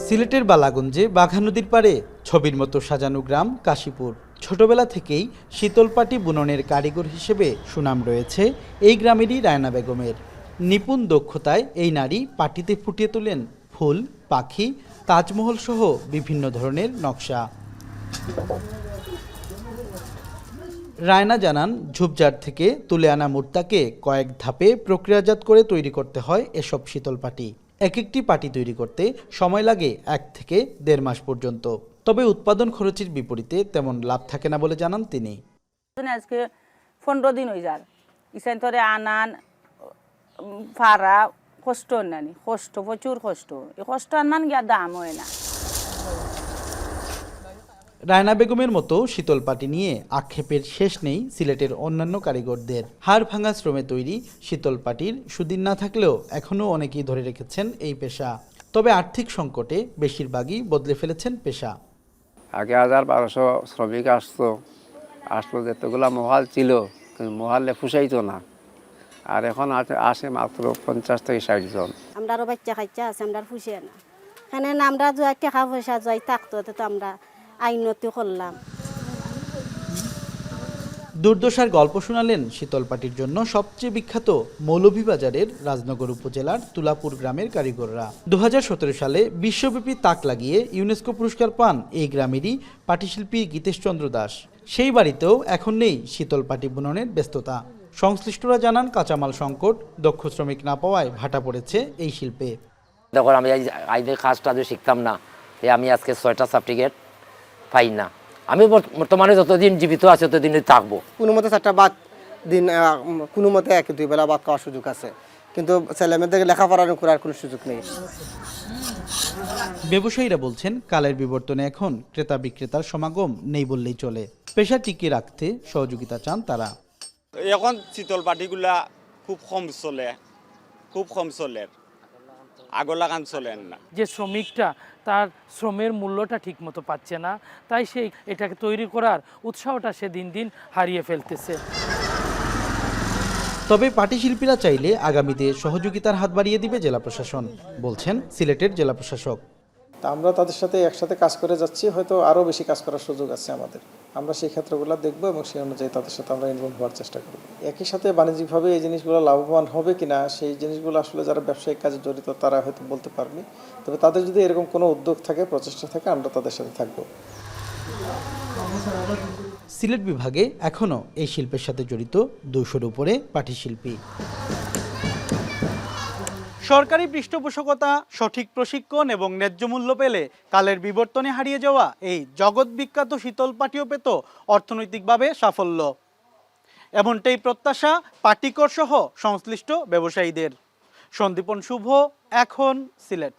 সিলেটের বালাগঞ্জে বাঘা নদীর পাড়ে ছবির মতো সাজানো গ্রাম কাশীপুর। ছোটবেলা থেকেই শীতলপাটি বুননের কারিগর হিসেবে সুনাম রয়েছে এই গ্রামেরই রায়না বেগমের। নিপুণ দক্ষতায় এই নারী পাটিতে ফুটিয়ে তোলেন ফুল, পাখি, তাজমহল সহ বিভিন্ন ধরনের নকশা। রায়না জানান, ঝোপঝাড় থেকে তুলে আনা মুর্তাকে কয়েক ধাপে প্রক্রিয়াজাত করে তৈরি করতে হয় এসব শীতলপাটি। এক একটি পাটি তৈরি করতে সময় লাগে 1 থেকে 1.5 মাস পর্যন্ত। তবে উৎপাদন খরচের বিপরীতে তেমন লাভ থাকে না বলে জানান তিনি। আজকে 15 দিন হয়ে যার ইসান ধরে আনান ফারা কষ্ট নানি কষ্ট প্রচুর কষ্ট, এই কষ্ট আনমান গিয়া দাম হয় না। রায়না বেগমের মতো শীতলপাটি নিয়ে আক্ষেপের শেষ নেই সিলেটের অন্যান্য কারিগরদের। হাড় ভাঙা শ্রমে তৈরি শীতলপাটির সুদিন না থাকলেও এখনও অনেকেই ধরে রেখেছেন এই পেশা। তবে আর্থিক সংকটে বেশিরভাগই বদলে ফেলেছেন পেশা। আগে 1200 শ্রমিক আসলো যেতগুলা মহাল ছিল, কিন্তু মহালে ফুসাইতো না। আর এখন আসে মাত্র 50 থেকে 60 জন। আমরা আরো বাচ্চা খাইচা আছে, আমরা ফুসে না এখানে আমরা যাই টাকা পয়সা যাই থাকতো, তো আমরা আইনতি করলাম। দুর্দশার গল্প শোনালেন শীতলপাটির জন্য সবচেয়ে বিখ্যাত মৌলভীবাজারের রাজনগর উপজেলার তুলাপুর গ্রামের কারিগররা। 2017 সালে বিশ্বব্যাপী তাক লাগিয়ে ইউনেস্কো পুরস্কার পান এই গ্রামেরই পাটিশিল্পী গীতেশচন্দ্র দাস। সেই বাড়িতেও এখন নেই শীতলপাটি বুননের ব্যস্ততা। সংশ্লিষ্টরা জানান, কাঁচামাল সংকট, দক্ষ শ্রমিক না পাওয়ায় ভাটা পড়েছে এই শিল্পে। দেখো, আমি আইনের কাজটা শিখতাম না, আমি আজকে 6টা সার্টিফিকেট পাই না। আমি বর্তমানে যতদিন জীবিত আছে ততদিনই থাকবো। কোনো মতে 4টা বাদ দিন, কোনো মতে 1-2 বেলা ভাত খাওয়ার সুযোগ আছে, কিন্তু ছেলেমেয়েদের লেখাপড়ার করার কোনো সুযোগ নেই। ব্যবসায়ীরা বলছেন, কালের বিবর্তনে এখন ক্রেতা বিক্রেতার সমাগম নেই বললেই চলে। পেশা টিকিয়ে রাখতে সহযোগিতা চান তারা। এখন শীতলপাটিগুলা খুব কম চলে, আগর লাগান চলেন না। যে শ্রমিকটা তার শ্রমের মূল্যটা ঠিক মতো পাচ্ছে না, তাই সেই এটাকে তৈরি করার উৎসাহটা সে দিন দিন হারিয়ে ফেলতেছে। তবে পাটিশিল্পীরা চাইলে আগামীতে সহযোগিতার হাত বাড়িয়ে দিবে জেলা প্রশাসন, বলছেন সিলেটের জেলা প্রশাসক। তা আমরা তাদের সাথে একসাথে কাজ করে যাচ্ছি, হয়তো আরও বেশি কাজ করার সুযোগ আছে আমাদের। আমরা সেই ক্ষেত্রগুলো দেখব এবং সেই অনুযায়ী তাদের সাথে আমরা ইনভলভ হওয়ার চেষ্টা করব। একই সাথে বাণিজ্যিকভাবে এই জিনিসগুলো লাভবান হবে কিনা, সেই জিনিসগুলো আসলে যারা ব্যবসায়িক কাজে জড়িত তারা হয়তো বলতে পারবে। তবে তাদের যদি এরকম কোনো উদ্যোগ থাকে, প্রচেষ্টা থাকে, আমরা তাদের সাথে থাকব। সিলেট বিভাগে এখনও এই শিল্পের সাথে জড়িত 200-র উপরে পাটিশিল্পী। সরকারি পৃষ্ঠপোষকতা, সঠিক প্রশিক্ষণ এবং ন্যায্য মূল্য পেলে কালের বিবর্তনে হারিয়ে যাওয়া এই জগৎ বিখ্যাত শীতলপাটিও পেত অর্থনৈতিকভাবে সাফল্য। এমনটাই প্রত্যাশা পাটিকর সহ সংশ্লিষ্ট ব্যবসায়ীদের। সন্দীপন শুভ, এখন সিলেট।